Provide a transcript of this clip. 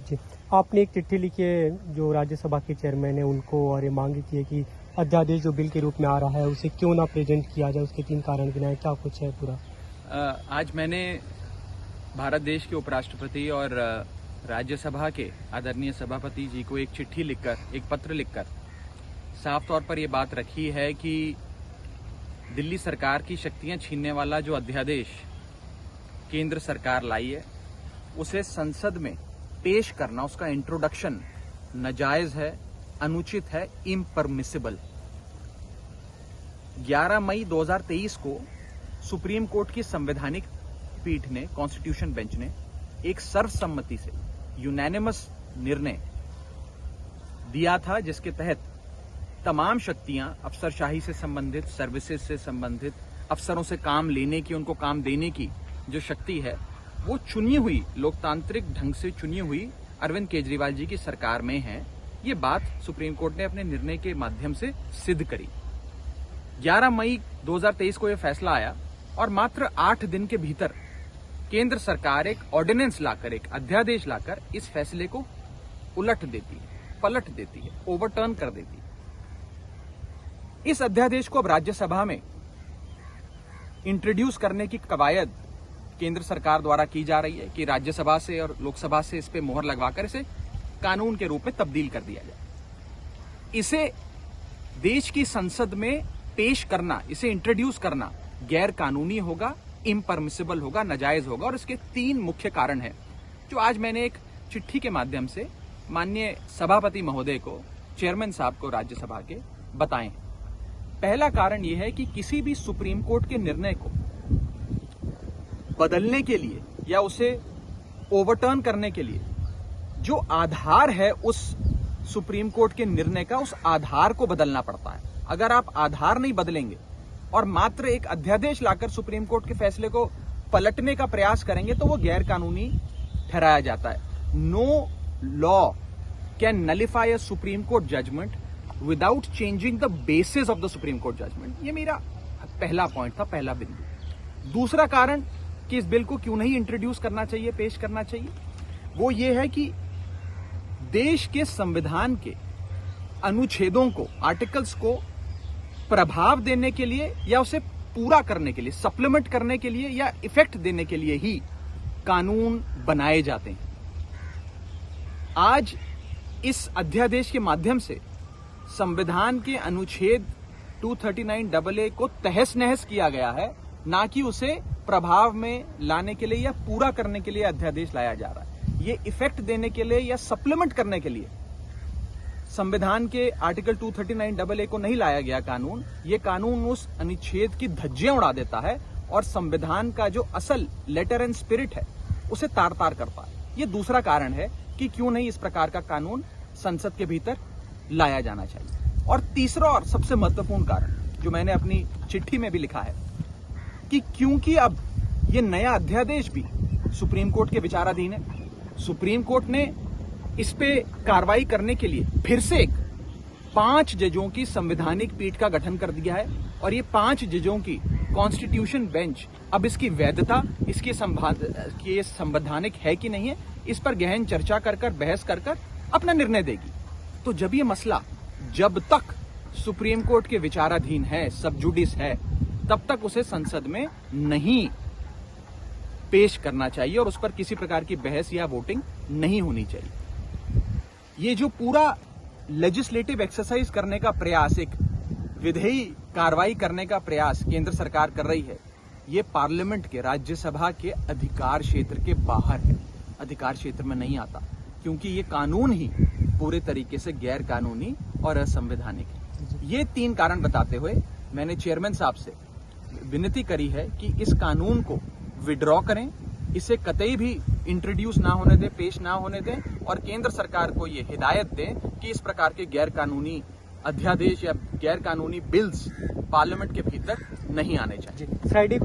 जी, आपने एक चिट्ठी लिखी है जो राज्यसभा के चेयरमैन है उनको, और ये मांग की है कि अध्यादेश जो बिल के रूप में आ रहा है उसे क्यों ना प्रेजेंट किया जाए, उसके 3 कारण गिनाए, क्या कुछ है पूरा? आज मैंने भारत देश के उपराष्ट्रपति और राज्यसभा के आदरणीय सभापति जी को एक चिट्ठी लिखकर, एक पत्र लिखकर साफ तौर पर ये बात रखी है कि दिल्ली सरकार की शक्तियां छीनने वाला जो अध्यादेश केंद्र सरकार लाई है उसे संसद में पेश करना, उसका इंट्रोडक्शन नाजायज है, अनुचित है, इम्परमिसिबल। 11 मई 2023 को सुप्रीम कोर्ट की संवैधानिक पीठ ने, कॉन्स्टिट्यूशन बेंच ने एक सर्वसम्मति से यूनानिमस निर्णय दिया था, जिसके तहत तमाम शक्तियां अफसरशाही से संबंधित, सर्विसेज से संबंधित, अफसरों से काम लेने की, उनको काम देने की जो शक्ति है वो चुनी हुई, लोकतांत्रिक ढंग से चुनी हुई अरविंद केजरीवाल जी की सरकार में है। ये बात सुप्रीम कोर्ट ने अपने निर्णय के माध्यम से सिद्ध करी। 11 मई 2023 को यह फैसला आया और मात्र 8 दिन के भीतर केंद्र सरकार एक ऑर्डिनेंस लाकर, एक अध्यादेश लाकर इस फैसले को उलट देती है, पलट देती है, ओवरटर्न कर देती है। इस अध्यादेश को अब राज्यसभा में इंट्रोड्यूस करने की कवायद केंद्र सरकार द्वारा की जा रही है कि राज्यसभा से और लोकसभा से इस पे मोहर लगवाकर इसे कानून के रूप में तब्दील कर दिया जाए। इसे देश की संसद में पेश करना, इसे इंट्रोड्यूस करना गैर कानूनी होगा, इम्परमिसिबल होगा, नाजायज होगा, और इसके 3 मुख्य कारण हैं जो आज मैंने एक चिट्ठी के माध्यम से माननीय सभापति महोदय को, चेयरमैन साहब को राज्यसभा के बताए हैं। पहला कारण यह है कि किसी भी सुप्रीम कोर्ट के निर्णय को बदलने के लिए या उसे ओवरटर्न करने के लिए जो आधार है उस सुप्रीम कोर्ट के निर्णय का, उस आधार को बदलना पड़ता है। अगर आप आधार नहीं बदलेंगे और मात्र एक अध्यादेश लाकर सुप्रीम कोर्ट के फैसले को पलटने का प्रयास करेंगे तो वो गैर कानूनी ठहराया जाता है। No law can nullify a supreme court judgment without changing the basis of the supreme court judgment. ये मेरा पहला पॉइंट था, पहला बिंदु। दूसरा कारण कि इस बिल को क्यों नहीं इंट्रोड्यूस करना चाहिए, पेश करना चाहिए, वो ये है कि देश के संविधान के अनुच्छेदों को, आर्टिकल्स को प्रभाव देने के लिए या उसे पूरा करने के लिए, सप्लीमेंट करने के लिए या इफेक्ट देने के लिए ही कानून बनाए जाते हैं। आज इस अध्यादेश के माध्यम से संविधान के अनुच्छेद 239AA को तहस नहस किया गया है, ना कि उसे प्रभाव में लाने के लिए या पूरा करने के लिए अध्यादेश लाया जा रहा है। ये इफेक्ट देने के लिए या सप्लीमेंट करने के लिए संविधान के आर्टिकल 239AA को नहीं लाया गया कानून। ये कानून उस अनुच्छेद की धज्जियां उड़ा देता है और संविधान का जो असल लेटर एंड स्पिरिट है उसे तार तार करता है। ये दूसरा कारण है कि क्यों नहीं इस प्रकार का कानून संसद के भीतर लाया जाना चाहिए। और तीसरा और सबसे महत्वपूर्ण कारण जो मैंने अपनी चिट्ठी में भी लिखा है कि क्योंकि अब ये नया अध्यादेश भी सुप्रीम कोर्ट के विचाराधीन है, सुप्रीम कोर्ट ने इस पे कार्रवाई करने के लिए फिर से 5 जजों की संवैधानिक पीठ का गठन कर दिया है और ये 5 जजों की कॉन्स्टिट्यूशन बेंच अब इसकी वैधता, इसकी संवैधानिक है कि नहीं है, इस पर गहन चर्चा कर बहस कर अपना निर्णय देगी। तो जब ये मसला जब तक सुप्रीम कोर्ट के विचाराधीन है, सब जुडिस है, तब तक उसे संसद में नहीं पेश करना चाहिए और उस पर किसी प्रकार की बहस या वोटिंग नहीं होनी चाहिए। ये जो पूरा लेजिस्लेटिव एक्सरसाइज करने का प्रयास, एक विधेयी कार्रवाई करने का प्रयास केंद्र सरकार कर रही है, ये पार्लियामेंट के, राज्यसभा के अधिकार क्षेत्र के बाहर है, अधिकार क्षेत्र में नहीं आता, क्योंकि ये कानून ही पूरे तरीके से गैर कानूनी और असंवैधानिक है। ये 3 कारण बताते हुए मैंने चेयरमैन साहब से विनती करी है कि इस कानून को विड्रॉ करें, इसे कतई भी इंट्रोड्यूस ना होने दें, पेश ना होने दें, और केंद्र सरकार को ये हिदायत दें कि इस प्रकार के गैर कानूनी अध्यादेश या गैर कानूनी बिल्स पार्लियामेंट के भीतर नहीं आने चाहिए। फ्राइडे को